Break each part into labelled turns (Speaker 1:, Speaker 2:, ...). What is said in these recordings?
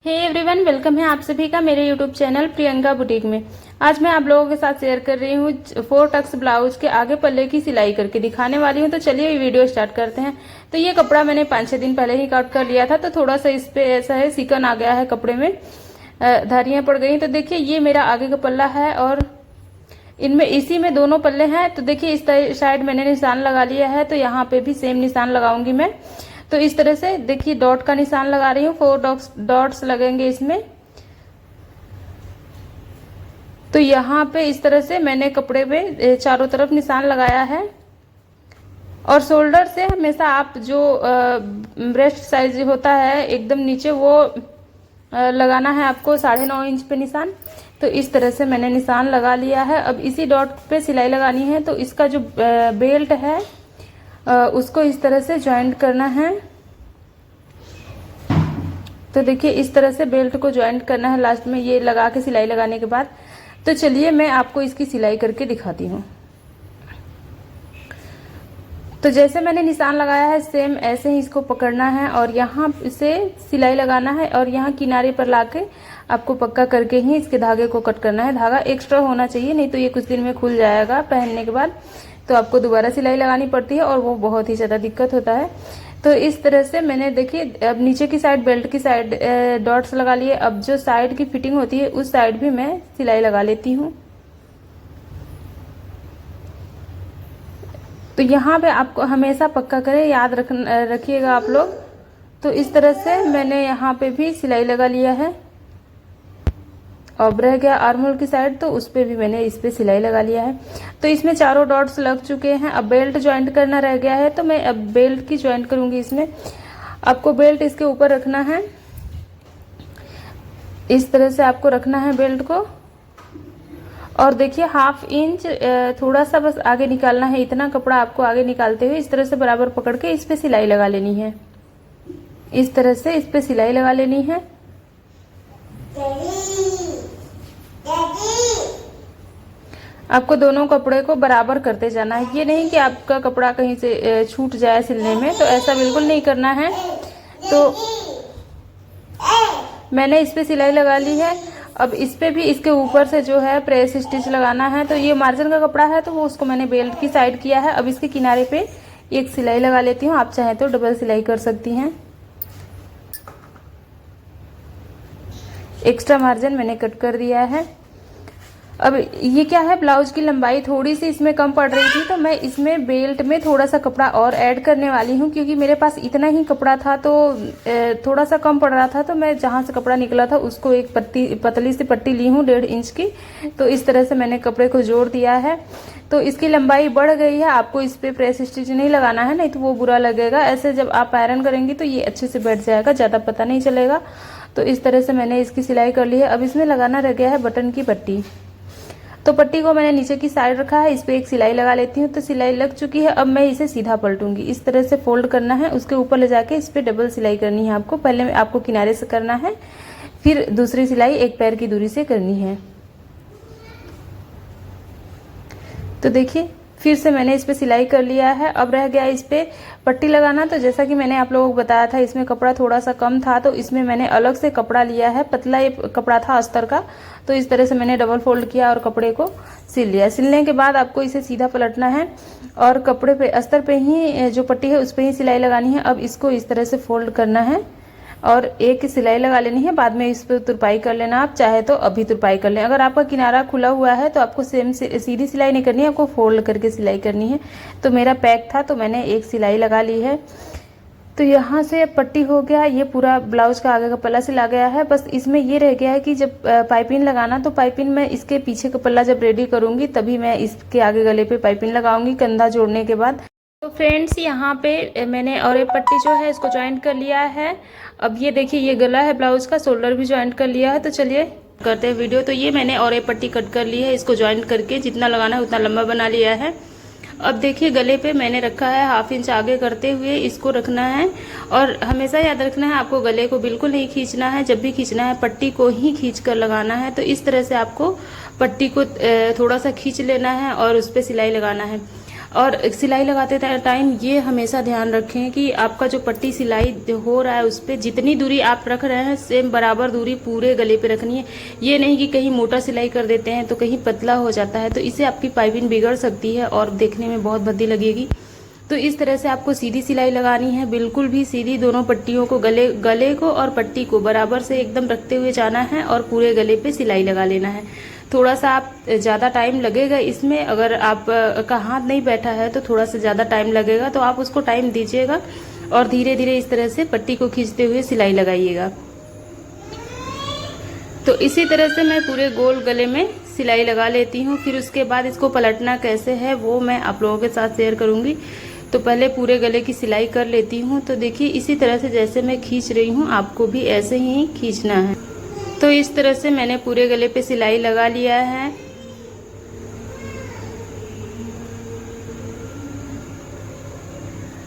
Speaker 1: Hey everyone, welcome है आप सभी का मेरे यूट्यूब चैनल प्रियंका बुटीक में। आज मैं आप लोगों के साथ शेयर कर रही हूँ 4 टक्स ब्लाउज के आगे पल्ले की सिलाई करके दिखाने वाली हूँ। तो चलिए ये वीडियो स्टार्ट करते हैं। तो ये कपड़ा मैंने 5-6 दिन पहले ही कट कर लिया था, तो थोड़ा सा इस पे ऐसा है सिकन आ गया है, कपड़े में धारियां पड़ गई। तो देखिए ये मेरा आगे का पल्ला है और इनमें इसी में दोनों पल्ले हैं। तो देखिए इस साइड मैंने निशान लगा लिया है, तो यहाँ पे भी सेम निशान लगाऊंगी मैं। तो इस तरह से देखिए डॉट का निशान लगा रही हूँ, 4 डॉट्स लगेंगे इसमें। तो यहाँ पे इस तरह से मैंने कपड़े पे चारों तरफ निशान लगाया है। और शोल्डर से हमेशा आप जो ब्रेस्ट साइज होता है एकदम नीचे वो लगाना है आपको 9.5 इंच पे निशान। तो इस तरह से मैंने निशान लगा लिया है। अब इसी डॉट पे सिलाई लगानी है। तो इसका जो बेल्ट है उसको इस तरह से ज्वाइंट करना है। तो देखिए इस तरह से बेल्ट को ज्वाइंट करना है लास्ट में, ये लगा के सिलाई लगाने के बाद। तो चलिए मैं आपको इसकी सिलाई करके दिखाती हूँ। तो जैसे मैंने निशान लगाया है सेम ऐसे ही इसको पकड़ना है और यहाँ से सिलाई लगाना है और यहाँ किनारे पर लाके आपको पक्का करके ही इसके धागे को कट करना है। धागा एक्स्ट्रा होना चाहिए, नहीं तो ये कुछ दिन में खुल जाएगा पहनने के बाद। तो आपको दोबारा सिलाई लगानी पड़ती है और वो बहुत ही ज्यादा दिक्कत होता है। तो इस तरह से मैंने देखिए अब नीचे की साइड बेल्ट की साइड डॉट्स लगा लिए। अब जो साइड की फिटिंग होती है उस साइड भी मैं सिलाई लगा लेती हूँ। तो यहाँ पे आपको हमेशा पक्का करें, याद रखिएगा आप लोग। तो इस तरह से मैंने यहाँ पे भी सिलाई लगा लिया है। अब रह गया आर्महोल की साइड, तो उस पे भी मैंने इस पे सिलाई लगा लिया है। तो इसमें चारों डॉट्स लग चुके हैं। अब बेल्ट ज्वाइंट करना रह गया है, तो मैं अब बेल्ट की ज्वाइंट करूंगी। इसमें आपको बेल्ट इसके ऊपर रखना है, इस तरह से आपको रखना है बेल्ट को। और देखिए 1/2 इंच थोड़ा सा बस आगे निकालना है। इतना कपड़ा आपको आगे निकालते हुए इस तरह से बराबर पकड़ के इस पे सिलाई लगा लेनी है। इस तरह से इस पे सिलाई लगा लेनी है। आपको दोनों कपड़े को बराबर करते जाना है। ये नहीं कि आपका कपड़ा कहीं से छूट जाए सिलने में, तो ऐसा बिल्कुल नहीं करना है। तो मैंने इस पे सिलाई लगा ली है। अब इस पे भी इसके ऊपर से जो है प्रेस स्टिच लगाना है। तो ये मार्जिन का कपड़ा है, तो वो उसको मैंने बेल्ट की साइड किया है। अब इसके किनारे पे एक सिलाई लगा लेती हूँ। आप चाहें तो डबल सिलाई कर सकती हैं। एक्स्ट्रा मार्जिन मैंने कट कर दिया है। अब ये क्या है, ब्लाउज की लंबाई थोड़ी सी इसमें कम पड़ रही थी, तो मैं इसमें बेल्ट में थोड़ा सा कपड़ा और ऐड करने वाली हूँ। क्योंकि मेरे पास इतना ही कपड़ा था, तो थोड़ा सा कम पड़ रहा था। तो मैं जहाँ से कपड़ा निकला था उसको एक पतली सी पट्टी ली हूँ 1.5 इंच की। तो इस तरह से मैंने कपड़े को जोड़ दिया है। तो इसकी लंबाई बढ़ गई है। आपको इस पे प्रेस स्टिच नहीं लगाना है, नहीं तो वो बुरा लगेगा। ऐसे जब आप आयरन करेंगी तो ये अच्छे से बैठ जाएगा, ज्यादा पता नहीं चलेगा। तो इस तरह से मैंने इसकी सिलाई कर ली है। अब इसमें लगाना रह गया है बटन की पट्टी। तो पट्टी को मैंने नीचे की साइड रखा है, इस पे एक सिलाई लगा लेती हूँ। तो सिलाई लग चुकी है। अब मैं इसे सीधा पलटूंगी। इस तरह से फोल्ड करना है, उसके ऊपर ले जाके इस पे डबल सिलाई करनी है आपको। पहले आपको किनारे से करना है, फिर दूसरी सिलाई एक पैर की दूरी से करनी है। तो देखिए फिर से मैंने इस पे सिलाई कर लिया है। अब रह गया इस पे पट्टी लगाना। तो जैसा कि मैंने आप लोगों को बताया था, इसमें कपड़ा थोड़ा सा कम था, तो इसमें मैंने अलग से कपड़ा लिया है। पतला ये कपड़ा था अस्तर का। तो इस तरह से मैंने डबल फोल्ड किया और कपड़े को सिल लिया। सिलने के बाद आपको इसे सीधा पलटना है और कपड़े पे अस्तर पे ही जो पट्टी है उस पे ही सिलाई लगानी है। अब इसको इस तरह से फोल्ड करना है और एक सिलाई लगा लेनी है। बाद में इस पर तुरपाई कर लेना, आप चाहे तो अभी तुरपाई कर लें। अगर आपका किनारा खुला हुआ है तो आपको सेम सीधी सिलाई नहीं करनी है, आपको फोल्ड करके सिलाई करनी है। तो मेरा पैक था, तो मैंने एक सिलाई लगा ली है। तो यहाँ से पट्टी हो गया, ये पूरा ब्लाउज का आगे का पल्ला सिला गया है। बस इसमें ये रह गया है कि जब पाइपिंग लगाना, तो पाइपिंग मैं इसके पीछे का पल्ला जब रेडी करूंगी तभी मैं इसके आगे गले पे पाइपिंग लगाऊंगी, कंधा जोड़ने के बाद। तो फ्रेंड्स यहाँ पे मैंने और एक पट्टी जो है इसको ज्वाइंट कर लिया है। अब ये देखिए ये गला है ब्लाउज का, शोल्डर भी ज्वाइंट कर लिया है। तो चलिए करते हैं वीडियो। तो ये मैंने और एक पट्टी कट कर ली है, इसको ज्वाइंट करके जितना लगाना है उतना लंबा बना लिया है। अब देखिए गले पे मैंने रखा है 1/2 इंच आगे करते हुए इसको रखना है। और हमेशा याद रखना है आपको गले को बिल्कुल नहीं खींचना है, जब भी खींचना है पट्टी को ही खींच कर लगाना है। तो इस तरह से आपको पट्टी को थोड़ा सा खींच लेना है और उस पर सिलाई लगाना है। और सिलाई लगाते टाइम ये हमेशा ध्यान रखें कि आपका जो पट्टी सिलाई हो रहा है उस पर जितनी दूरी आप रख रहे हैं सेम बराबर दूरी पूरे गले पे रखनी है। ये नहीं कि कहीं मोटा सिलाई कर देते हैं तो कहीं पतला हो जाता है, तो इससे आपकी पाइपिंग बिगड़ सकती है और देखने में बहुत भद्दी लगेगी। तो इस तरह से आपको सीधी सिलाई लगानी है, बिल्कुल भी सीधी। दोनों पट्टियों को गले को और पट्टी को बराबर से एकदम रखते हुए जाना है और पूरे गले पे सिलाई लगा लेना है। थोड़ा सा आप ज़्यादा टाइम लगेगा इसमें, अगर आप का हाथ नहीं बैठा है तो थोड़ा सा ज़्यादा टाइम लगेगा, तो आप उसको टाइम दीजिएगा और धीरे धीरे इस तरह से पट्टी को खींचते हुए सिलाई लगाइएगा। तो इसी तरह से मैं पूरे गोल गले में सिलाई लगा लेती हूँ। फिर उसके बाद इसको पलटना कैसे है वो मैं आप लोगों के साथ शेयर करूँगी। तो पहले पूरे गले की सिलाई कर लेती हूँ। तो देखिए इसी तरह से जैसे मैं खींच रही हूँ आपको भी ऐसे ही खींचना है। तो इस तरह से मैंने पूरे गले पे सिलाई लगा लिया है।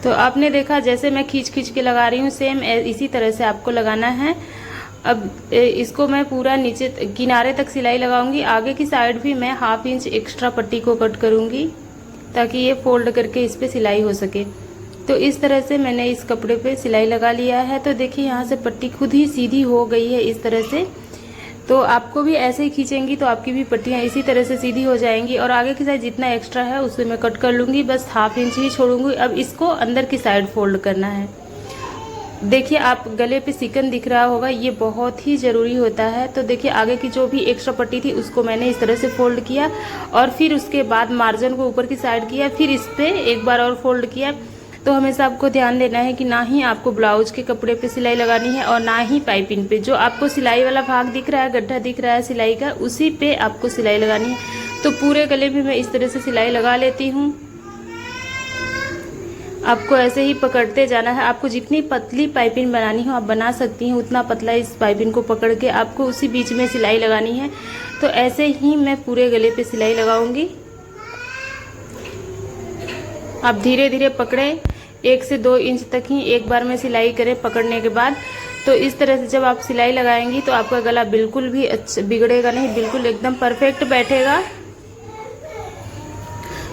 Speaker 1: तो आपने देखा जैसे मैं खींच खींच के लगा रही हूँ सेम इसी तरह से आपको लगाना है। अब इसको मैं पूरा नीचे किनारे तक सिलाई लगाऊंगी। आगे की साइड भी मैं 1/2 इंच एक्स्ट्रा पट्टी को कट करूंगी ताकि ये फोल्ड करके इस पे सिलाई हो सके। तो इस तरह से मैंने इस कपड़े पे सिलाई लगा लिया है। तो देखिए यहाँ से पट्टी खुद ही सीधी हो गई है इस तरह से। तो आपको भी ऐसे ही खींचेंगी तो आपकी भी पट्टियाँ इसी तरह से सीधी हो जाएंगी। और आगे की साइड जितना एक्स्ट्रा है उसे मैं कट कर लूँगी, बस 1/2 इंच ही छोड़ूंगी। अब इसको अंदर की साइड फोल्ड करना है। देखिए आप गले पे सिकन दिख रहा होगा, ये बहुत ही ज़रूरी होता है। तो देखिए आगे की जो भी एक्स्ट्रा पट्टी थी उसको मैंने इस तरह से फोल्ड किया और फिर उसके बाद मार्जिन को ऊपर की साइड किया, फिर इस पर एक बार और फोल्ड किया। तो हमेशा आपको ध्यान देना है कि ना ही आपको ब्लाउज के कपड़े पे सिलाई लगानी है और ना ही पाइपिंग पे। जो आपको सिलाई वाला भाग दिख रहा है, गड्ढा दिख रहा है सिलाई का, उसी पे आपको सिलाई लगानी है। तो पूरे गले में मैं इस तरह से सिलाई लगा लेती हूँ। आपको ऐसे ही पकड़ते जाना है। आपको जितनी पतली पाइपिंग बनानी हो आप बना सकती हैं, उतना पतला इस पाइपिंग को पकड़ के आपको उसी बीच में सिलाई लगानी है। तो ऐसे ही मैं पूरे गले पे सिलाई लगाऊंगी। आप धीरे धीरे पकड़े, 1 से 2 इंच तक ही एक बार में सिलाई करें पकड़ने के बाद। तो इस तरह से जब आप सिलाई लगाएंगी तो आपका गला बिल्कुल भी अच्छा बिगड़ेगा नहीं, बिल्कुल एकदम परफेक्ट बैठेगा।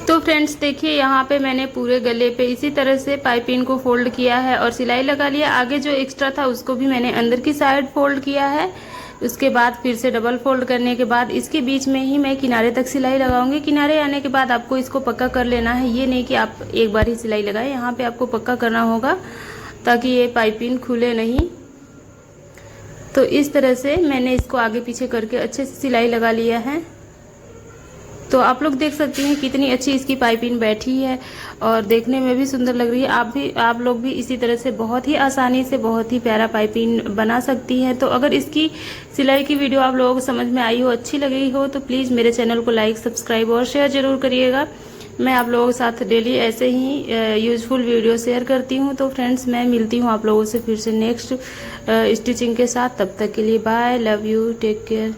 Speaker 1: तो फ्रेंड्स देखिए यहाँ पे मैंने पूरे गले पे इसी तरह से पाइपिंग को फोल्ड किया है और सिलाई लगा लिया। आगे जो एक्स्ट्रा था उसको भी मैंने अंदर की साइड फोल्ड किया है। उसके बाद फिर से डबल फोल्ड करने के बाद इसके बीच में ही मैं किनारे तक सिलाई लगाऊंगी। किनारे आने के बाद आपको इसको पक्का कर लेना है, ये नहीं कि आप एक बार ही सिलाई लगाएं, यहाँ पे आपको पक्का करना होगा ताकि ये पाइपिंग खुले नहीं। तो इस तरह से मैंने इसको आगे पीछे करके अच्छे से सिलाई लगा लिया है। तो आप लोग देख सकती हैं कितनी अच्छी इसकी पाइपिंग बैठी है और देखने में भी सुंदर लग रही है। आप लोग भी इसी तरह से बहुत ही आसानी से बहुत ही प्यारा पाइपिंग बना सकती हैं। तो अगर इसकी सिलाई की वीडियो आप लोगों को समझ में आई हो, अच्छी लगी हो, तो प्लीज़ मेरे चैनल को लाइक, सब्सक्राइब और शेयर जरूर करिएगा। मैं आप लोगों के साथ डेली ऐसे ही यूजफुल वीडियो शेयर करती हूँ। तो फ्रेंड्स मैं मिलती हूँ आप लोगों से फिर से नेक्स्ट स्टिचिंग के साथ। तब तक के लिए bye, love you, take care.